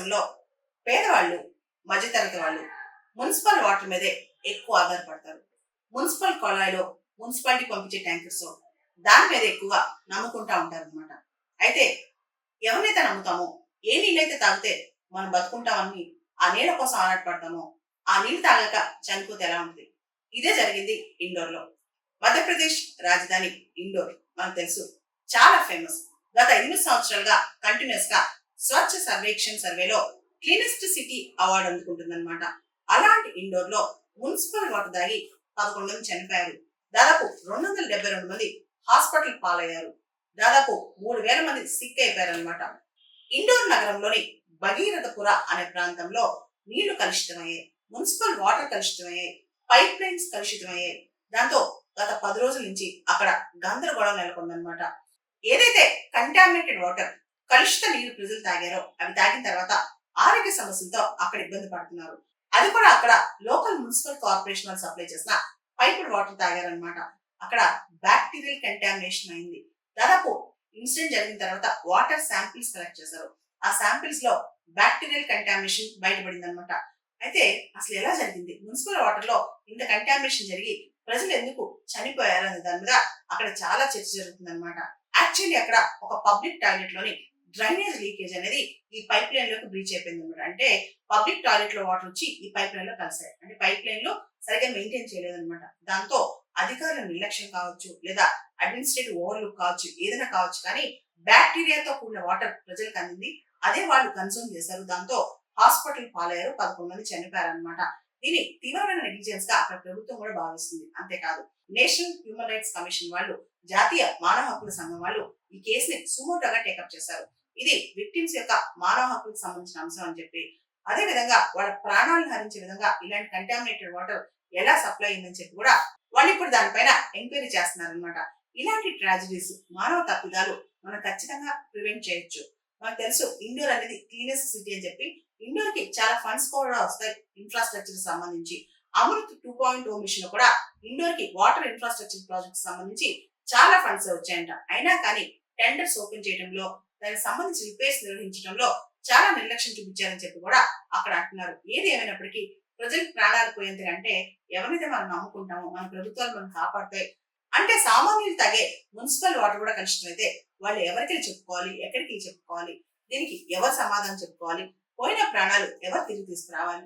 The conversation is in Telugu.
భారతదేశంలో పేదవాళ్ళు, మధ్యతరగతి వాళ్ళు మున్సిపల్ వాటర్ మీదే ఎక్కువ ఆధారపడతారు. మున్సిపల్ కొళాయిలో మున్సిపాలిటీ పంపించే ట్యాంకర్స్ దాని మీద ఎక్కువగా నమ్ముకుంటా ఉంటారన్నమాట. అయితే ఎవరినైతే నమ్ముతామో, ఏ నీళ్ళైతే తాగితే మనం బతుకుంటామని ఆ నీళ్ళ కోసం ఆరాటపడతామో, ఆ నీళ్ళు తాగాక చనిపోతే ఎలా ఉంటుంది? ఇదే జరిగింది ఇండోర్‌లో. మధ్యప్రదేశ్ రాజధాని ఇండోర్ మనకు తెలుసు చాలా ఫేమస్. గత 8 సంవత్సరాలుగా కంటిన్యూస్ గా స్వచ్ఛ సర్వేక్షణ్ సర్వేలో క్లీనెస్ట్ సిటీ అవార్డు అందుకుంటుందన్నమాట. అలాంటి ఇండోర్ లో మున్సిపల్ వాటర్ దాగి 11 మంది చనిపోయారు. దాదాపు 272 మంది హాస్పిటల్ పాలయ్యారు. దాదాపు 3000 మంది సిక్ అయిపోయారనమాట. ఇండోర్ నగరంలోని భగీరథపుర అనే ప్రాంతంలో నీళ్లు కలుషితమయ్యాయి, మున్సిపల్ వాటర్ కలుషితమయ్యాయి, పైప్ లైన్స్ కలుషితమయ్యాయి. దాంతో గత 10 రోజుల నుంచి అక్కడ గందరగోళం నెలకొందనమాట. ఏదైతే కంటామినేటెడ్ వాటర్, కలుషిత నీరు ప్రజలు తాగారో అవి తాగిన తర్వాత ఆరోగ్య సమస్యలతో అక్కడ ఇబ్బంది పడుతున్నారు. అది కూడా అక్కడ లోకల్ మున్సిపల్ కార్పొరేషన్ వాళ్ళు సప్లై చేసిన పైపుడ్ వాటర్ తాగారనమాట. అక్కడ బ్యాక్టీరియల్ కంటామినేషన్ అయింది. దాదాపు ఇన్సిడెంట్ జరిగిన తర్వాత వాటర్ శాంపిల్స్ కలెక్ట్ చేశారు. ఆ శాంపిల్స్ లో బ్యాక్టీరియల్ కంటామినేషన్ బయటపడింది అనమాట. అయితే అసలు ఎలా జరిగింది, మున్సిపల్ వాటర్ లో ఇంత కంటామినేషన్ జరిగి ప్రజలు ఎందుకు చనిపోయారు అనే దాని మీద అక్కడ చాలా చర్చ జరుగుతుంది అనమాట. యాక్చువల్లీ అక్కడ ఒక పబ్లిక్ టాయిలెట్ లోని డ్రైనేజ్ లీకేజ్ అనేది ఈ పైప్ లైన్ లోకి బ్రీచ్ అయిపోయింది అనమాట. అంటే పబ్లిక్ టాయిలెట్ లో వాటర్ వచ్చి ఈ పైప్ లైన్ లో కలిసాయి. అంటే పైప్ లైన్ లో సరిగ్గా మెయింటైన్ చేయలేదన్నమాట. దాంతో అధికారుల నిర్లక్ష్యం కావచ్చు, లేదా అడ్మినిస్ట్రేటివ్ ఓవర్లుక్ కావచ్చు, ఏదైనా కావచ్చు, కానీ బ్యాక్టీరియాతో కూడిన వాటర్ ప్రజలకు అందింది. అదే వాళ్ళు కన్సూమ్ చేశారు. దాంతో హాస్పిటల్ పాలయ్యారు, 11 మంది చనిపోయారనమాట. దీని తీవ్రమైన నెగ్లిజెన్స్ గా అక్కడ ప్రభుత్వం కూడా భావిస్తుంది. అంతేకాదు, నేషనల్ హ్యూమన్ రైట్స్ కమిషన్ వాళ్ళు, జాతీయ మానవ హక్కుల సంఘం వాళ్ళు ఈ కేసుని సుమోటోగా టేకప్ చేశారు. ఇది విక్టిమ్స్ యొక్క మానవ హక్కులకు సంబంధించిన అంశం అని చెప్పి, అదే విధంగా వాళ్ళ ప్రాణాలను హరించే విధంగా ఇలాంటి కంటామినేటెడ్ వాటర్ ఎలా సప్లై అయిందని చెప్పి కూడా వాళ్ళు ఇప్పుడు దానిపైన ఎంక్వైరీ చేస్తున్నారు అనమాట. ఇలాంటి ట్రాజడీస్, మానవ తప్పిదాలు మనం ఖచ్చితంగా ప్రివెంట్ చేయొచ్చు. మనకు తెలుసు ఇండోర్ అనేది క్లీనెస్ట్ సిటీ అని చెప్పి, ఇండోర్ కి చాలా ఫండ్స్ కూడా వస్తాయి ఇన్ఫ్రాస్ట్రక్చర్ సంబంధించి. అమృత్ 2.0 మిషన్ కూడా ఇండోర్ కి వాటర్ ఇన్ఫ్రాస్ట్రక్చర్ ప్రాజెక్ట్ సంబంధించి చాలా ఫండ్స్ వచ్చాయంట. అయినా కానీ టెండర్స్ ఓపెన్ చేయడంలో, దానికి సంబంధించి రిపేర్స్ నిర్వహించడంలో చాలా నిర్లక్ష్యం చూపించారని చెప్పి కూడా అక్కడ అంటున్నారు. ఏది ఏమైనప్పటికీ ప్రజలకు ప్రాణాలు పోయేందుకంటే ఎవరైతే మనం నమ్ముకుంటామో, మన ప్రభుత్వాలు మనం కాపాడుతాయి అంటే సామాన్యులు తాగే మున్సిపల్ వాటర్ కూడా కలుషితం అయితే వాళ్ళు ఎవరికి చెప్పుకోవాలి, ఎక్కడికి చెప్పుకోవాలి, దీనికి ఎవరు సమాధానం చెప్పుకోవాలి, పోయిన ప్రాణాలు ఎవరు తిరిగి తీసుకురావాలి?